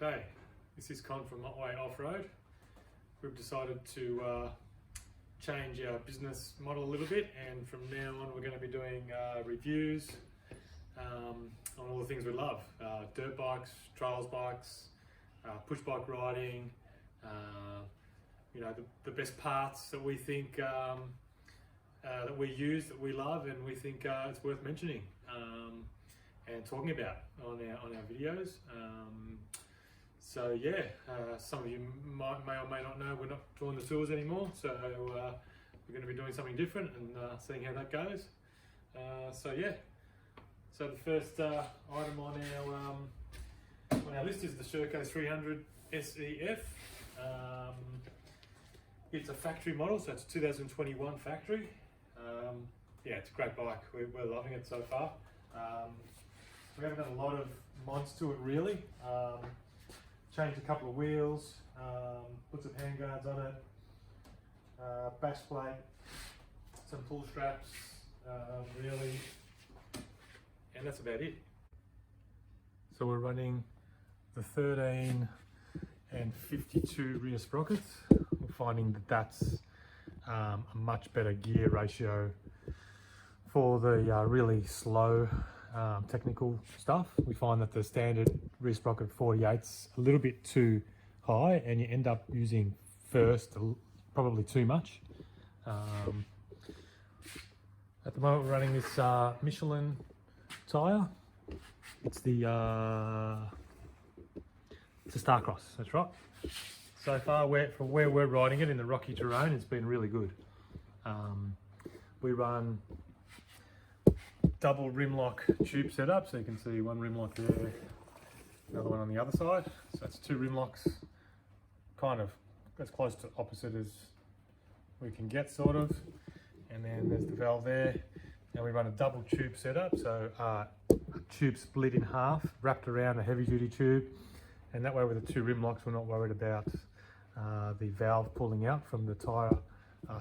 G'day, this is Con from Otway Off-Road. We've decided to change our business model a little bit, and from now on we're going to be doing reviews on all the things we love. Dirt bikes, trails bikes, push bike riding, you know, the best parts that we think that we use, that we love, and we think it's worth mentioning and talking about on our videos. So yeah, some of you may or may not know we're not drawing the tours anymore, so we're going to be doing something different and seeing how that goes. So yeah, so the first item on our list is the Sherco 300 SEF. It's a factory model, so it's a 2021 factory. Yeah, it's a great bike. We're loving it so far. We haven't done a lot of mods to it really. Changed a couple of wheels, put some handguards on it, bash plate, some pull straps, really, and that's about it. So we're running the 13 and 52 rear sprockets. We're finding that that's a much better gear ratio for the really slow technical stuff. We find that the standard rear sprocket 48's a little bit too high, and you end up using first probably too much. At the moment we're running this Michelin tyre. It's the Starcross, that's right. So far, from where we're riding it in the rocky terrain, it's been really good. We run double rim lock tube setup, so you can see one rim lock there, another one on the other side. So that's two rim locks, kind of as close to opposite as we can get, sort of. And then there's the valve there. And we run a double tube setup, so a tube split in half, wrapped around a heavy duty tube. And that way with the two rim locks, we're not worried about the valve pulling out from the tyre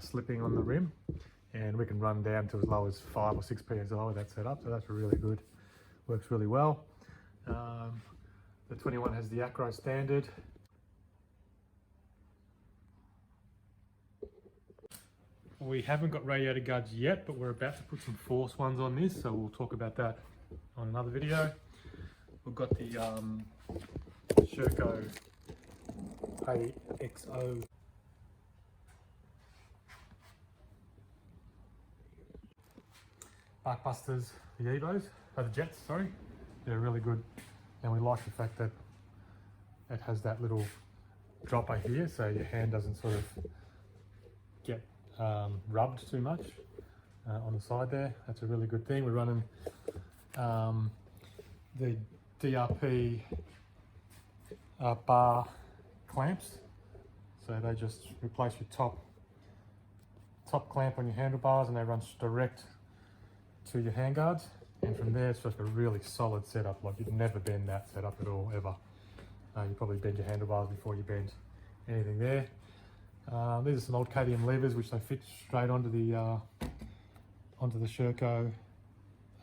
slipping on the rim. And we can run down to as low as 5 or 6 psi with that setup, so that's really good. Works really well. The 21 has the Acro standard. We haven't got radiator guards yet, but we're about to put some force ones on this, so we'll talk about that on another video. We've got the Sherco AXO Barkbusters, the Evos, the Jets, sorry. They're really good, and we like the fact that it has that little dropper here, so your hand doesn't sort of get rubbed too much on the side there. That's a really good thing. We're running the DRP bar clamps, so they just replace your top clamp on your handlebars, and they run direct to your handguards, and from there it's just a really solid setup. Like, you'd never bend that setup at all, ever. You probably bend your handlebars before you bend anything there. These are some old KTM levers which they fit straight onto the Sherco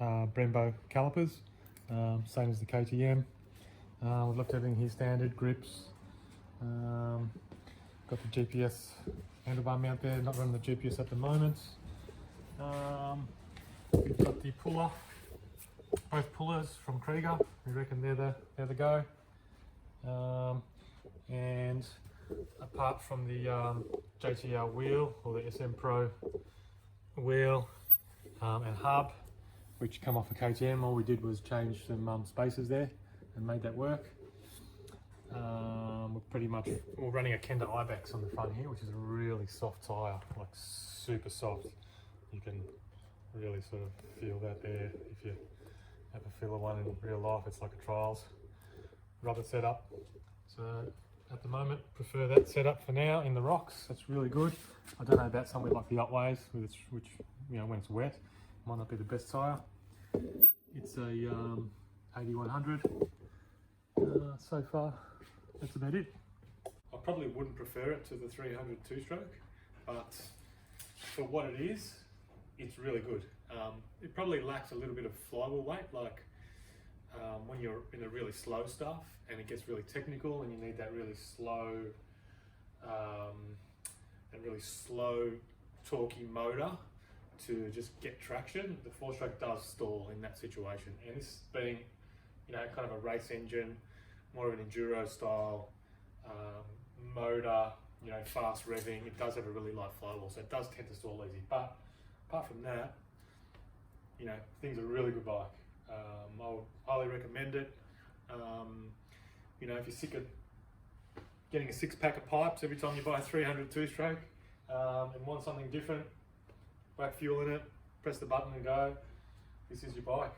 Brembo calipers, same as the KTM. We've left everything here standard, grips. Got the GPS handlebar mount there, not running the GPS at the moment. We've got the puller, both pullers from Krieger. We reckon they're the go. And apart from the JTR wheel, or the SM Pro wheel and hub, which come off a KTM, all we did was change some spacers there and made that work. We're running a Kenda Ibex on the front here, which is a really soft tyre, like super soft. You can really sort of feel that there. If you have a feel of one in real life, it's like a trials rubber setup. So at the moment, prefer that setup for now in the rocks. That's really good. I don't know about somewhere like the Otways, which, you know, when it's wet, might not be the best tyre. It's a 8100. So far, that's about it. I probably wouldn't prefer it to the 300 two-stroke, but for what it is, it's really good. It probably lacks a little bit of flywheel weight. Like, when you're in the really slow stuff and it gets really technical and you need that really slow torquey motor to just get traction, the 4-stroke does stall in that situation. And this being, kind of a race engine, more of an enduro style motor, fast revving, it does have a really light flywheel, so it does tend to stall easy. But apart from that, things are a really good bike. I would highly recommend it. If you're sick of getting a 6-pack of pipes every time you buy a 300 2-stroke and want something different, whack fuel in it, press the button and go, this is your bike.